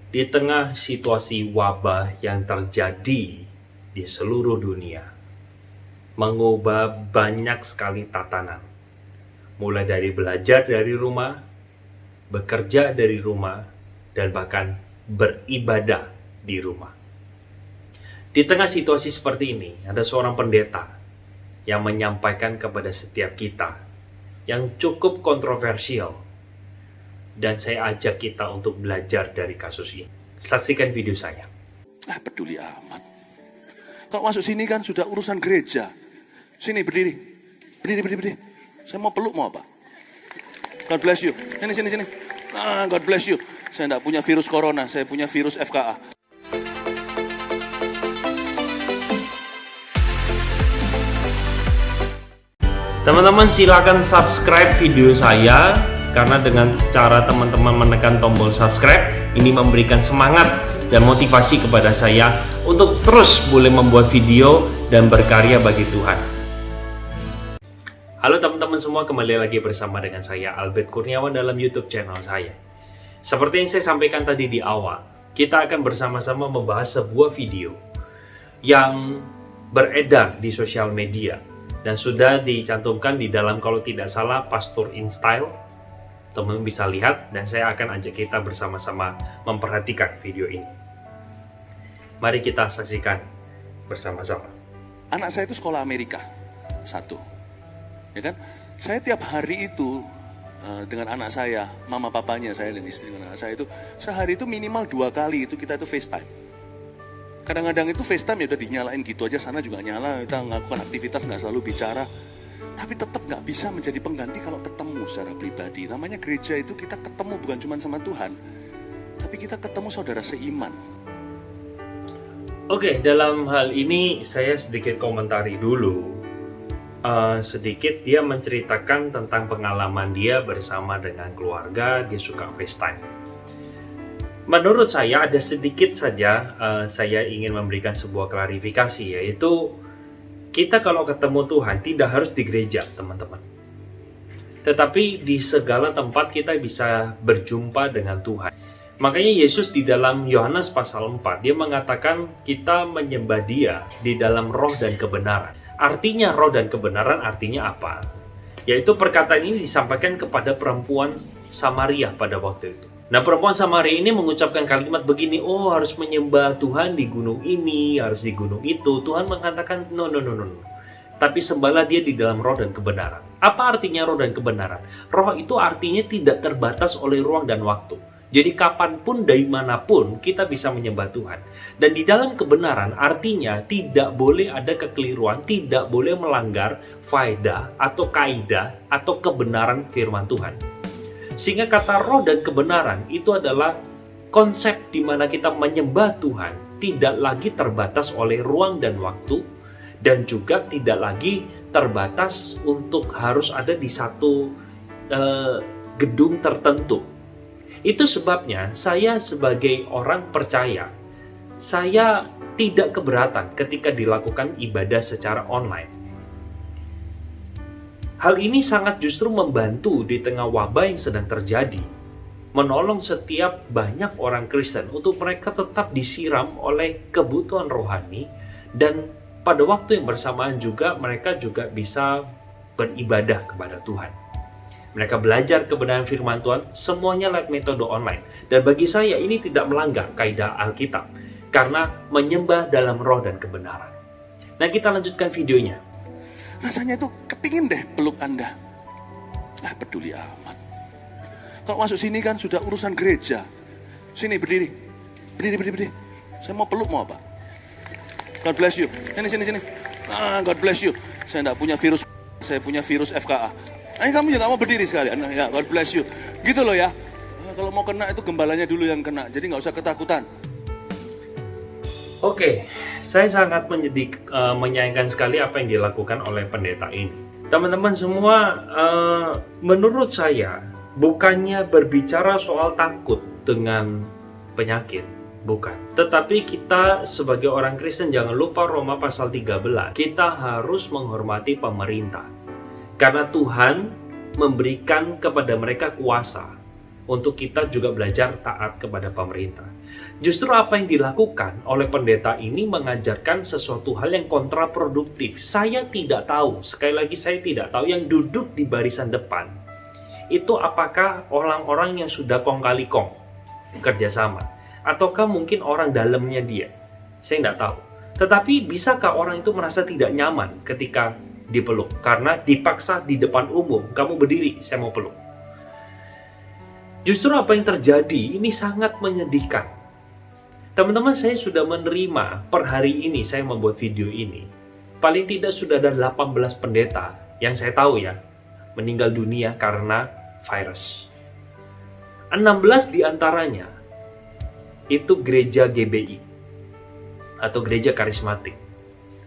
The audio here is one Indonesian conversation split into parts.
Di tengah situasi wabah yang terjadi di seluruh dunia, mengubah banyak sekali tatanan. Mulai dari belajar dari rumah, bekerja dari rumah, dan bahkan beribadah di rumah. Di tengah situasi seperti ini, ada seorang pendeta yang menyampaikan kepada setiap kita yang cukup kontroversial, dan saya ajak kita untuk belajar dari kasus ini. Saksikan video saya. Peduli amat. Kalau masuk sini kan sudah urusan gereja. Sini berdiri. Berdiri. Saya mau peluk mau apa? God bless you. Sini. God bless you. Saya tidak punya virus corona, saya punya virus FKA. Teman-teman silakan subscribe video saya, karena dengan cara teman-teman menekan tombol subscribe ini memberikan semangat dan motivasi kepada saya untuk terus boleh membuat video dan berkarya bagi Tuhan. Halo teman-teman semua, kembali lagi bersama dengan saya Albert Kurniawan dalam YouTube channel saya. Seperti yang saya sampaikan tadi di awal, kita akan bersama-sama membahas sebuah video yang beredar di sosial media dan sudah dicantumkan di dalam, kalau tidak salah, Pastor InStyle. Teman-teman bisa lihat, dan saya akan ajak kita bersama-sama memperhatikan video ini. Mari kita saksikan bersama-sama. Anak saya itu sekolah Amerika, satu. Ya kan? Saya tiap hari itu dengan anak saya, mama papanya saya dan istri anak saya itu, sehari itu minimal 2 kali itu kita itu FaceTime. Kadang-kadang itu FaceTime ya udah dinyalain gitu aja, sana juga nyala, kita melakukan aktivitas nggak selalu bicara. Tapi tetap nggak bisa menjadi pengganti kalau ketemu secara pribadi. Namanya gereja itu kita ketemu bukan cuma sama Tuhan, tapi kita ketemu saudara seiman. Oke, dalam hal ini saya sedikit komentari dulu. Sedikit dia menceritakan tentang pengalaman dia bersama dengan keluarga, dia suka FaceTime. Menurut saya ada sedikit saja saya ingin memberikan sebuah klarifikasi, yaitu kita kalau ketemu Tuhan tidak harus di gereja, teman-teman. Tetapi di segala tempat kita bisa berjumpa dengan Tuhan. Makanya Yesus di dalam Yohanes pasal 4, dia mengatakan kita menyembah dia di dalam roh dan kebenaran. Artinya roh dan kebenaran artinya apa? Yaitu perkataan ini disampaikan kepada perempuan Samaria pada waktu itu. Nah, perempuan Samaria ini mengucapkan kalimat begini, oh harus menyembah Tuhan di gunung ini, harus di gunung itu. Tuhan mengatakan, no. Tapi sembahlah dia di dalam roh dan kebenaran. Apa artinya roh dan kebenaran? Roh itu artinya tidak terbatas oleh ruang dan waktu. Jadi kapanpun, dari manapun, kita bisa menyembah Tuhan. Dan di dalam kebenaran artinya tidak boleh ada kekeliruan, tidak boleh melanggar faedah atau kaidah atau kebenaran firman Tuhan. Sehingga kata roh dan kebenaran itu adalah konsep di mana kita menyembah Tuhan tidak lagi terbatas oleh ruang dan waktu, dan juga tidak lagi terbatas untuk harus ada di satu gedung tertentu. Itu sebabnya saya sebagai orang percaya, saya tidak keberatan ketika dilakukan ibadah secara online. Hal ini sangat justru membantu di tengah wabah yang sedang terjadi, menolong setiap banyak orang Kristen untuk mereka tetap disiram oleh kebutuhan rohani, dan pada waktu yang bersamaan juga mereka juga bisa beribadah kepada Tuhan. Mereka belajar kebenaran firman Tuhan, semuanya lewat metode online. Dan bagi saya ini tidak melanggar kaidah Alkitab, karena menyembah dalam roh dan kebenaran. Nah, kita lanjutkan videonya. Rasanya itu kepingin deh peluk Anda. Peduli amat. Kalau masuk sini kan sudah urusan gereja. Sini berdiri. Berdiri. Saya mau peluk mau apa? God bless you. Sini. God bless you. Saya tidak punya virus, saya punya virus FKA. Kamu juga mau berdiri sekali. Ya, God bless you. Gitu loh ya. Kalau mau kena itu gembalanya dulu yang kena. Jadi nggak usah ketakutan. Oke, saya sangat menyayangkan sekali apa yang dilakukan oleh pendeta ini. Teman-teman semua, menurut saya, bukannya berbicara soal takut dengan penyakit, bukan. Tetapi kita sebagai orang Kristen jangan lupa Roma pasal 13, kita harus menghormati pemerintah. Karena Tuhan memberikan kepada mereka kuasa untuk kita juga belajar taat kepada pemerintah. Justru apa yang dilakukan oleh pendeta ini mengajarkan sesuatu hal yang kontraproduktif. Saya tidak tahu, sekali lagi saya tidak tahu yang duduk di barisan depan itu apakah orang-orang yang sudah kong kali kong kerjasama, ataukah mungkin orang dalamnya dia. Saya nggak tahu. Tetapi bisakah orang itu merasa tidak nyaman ketika dipeluk? Karena dipaksa di depan umum, kamu berdiri, saya mau peluk. Justru apa yang terjadi ini sangat menyedihkan. Teman-teman, saya sudah menerima per hari ini saya membuat video ini. Paling tidak sudah ada 18 pendeta yang saya tahu ya, meninggal dunia karena virus. 16 diantaranya itu gereja GBI atau gereja karismatik.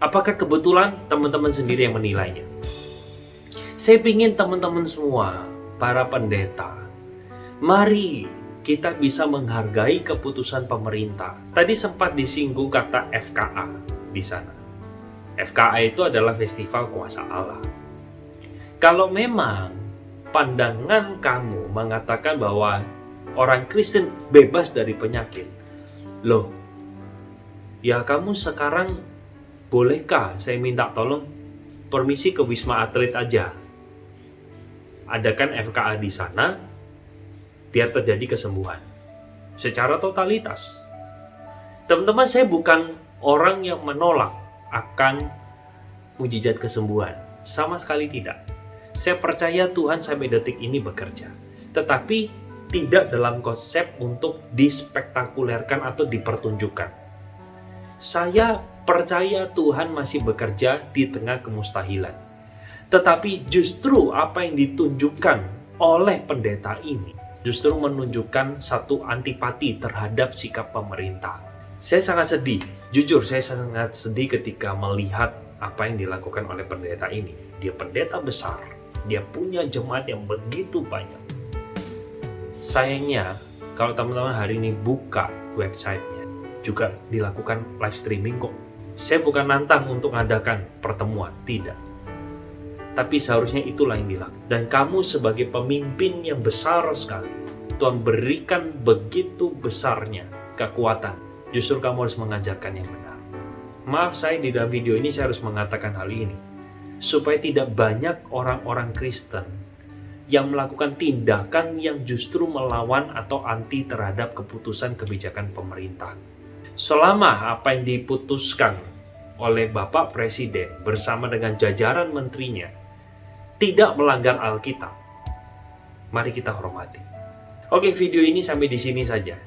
Apakah kebetulan teman-teman sendiri yang menilainya? Saya ingin teman-teman semua, para pendeta, mari kita bisa menghargai keputusan pemerintah. Tadi sempat disinggung kata FKA di sana. FKA itu adalah Festival Kuasa Allah. Kalau memang pandangan kamu mengatakan bahwa orang Kristen bebas dari penyakit, loh, ya kamu sekarang bolehkah saya minta tolong permisi ke Wisma Atlet aja? Adakan FKA di sana biar terjadi kesembuhan secara totalitas. Teman-teman, saya bukan orang yang menolak akan mujizat kesembuhan. Sama sekali tidak. Saya percaya Tuhan sampai detik ini bekerja. Tetapi tidak dalam konsep untuk dispektakulerkan atau dipertunjukkan. Saya percaya Tuhan masih bekerja di tengah kemustahilan. Tetapi justru apa yang ditunjukkan oleh pendeta ini justru menunjukkan satu antipati terhadap sikap pemerintah. Saya sangat sedih. Jujur, saya sangat sedih ketika melihat apa yang dilakukan oleh pendeta ini. Dia pendeta besar. Dia punya jemaat yang begitu banyak. Sayangnya, kalau teman-teman hari ini buka websitenya, juga dilakukan live streaming kok. Saya bukan nantang untuk mengadakan pertemuan, tidak. Tapi seharusnya itulah yang dilakukan. Dan kamu sebagai pemimpin yang besar sekali, Tuhan berikan begitu besarnya kekuatan. Justru kamu harus mengajarkan yang benar. Maaf, saya di dalam video ini saya harus mengatakan hal ini. Supaya tidak banyak orang-orang Kristen yang melakukan tindakan yang justru melawan atau anti terhadap keputusan kebijakan pemerintah. Selama apa yang diputuskan oleh Bapak Presiden bersama dengan jajaran menterinya tidak melanggar Alkitab, mari kita hormati. Oke, video ini sampai di sini saja.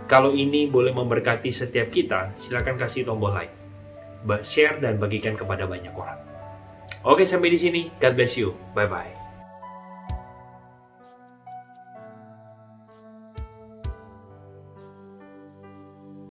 Kalau ini boleh memberkati setiap kita, silakan kasih tombol like, share dan bagikan kepada banyak orang. Oke, sampai di sini. God bless you. Bye-bye.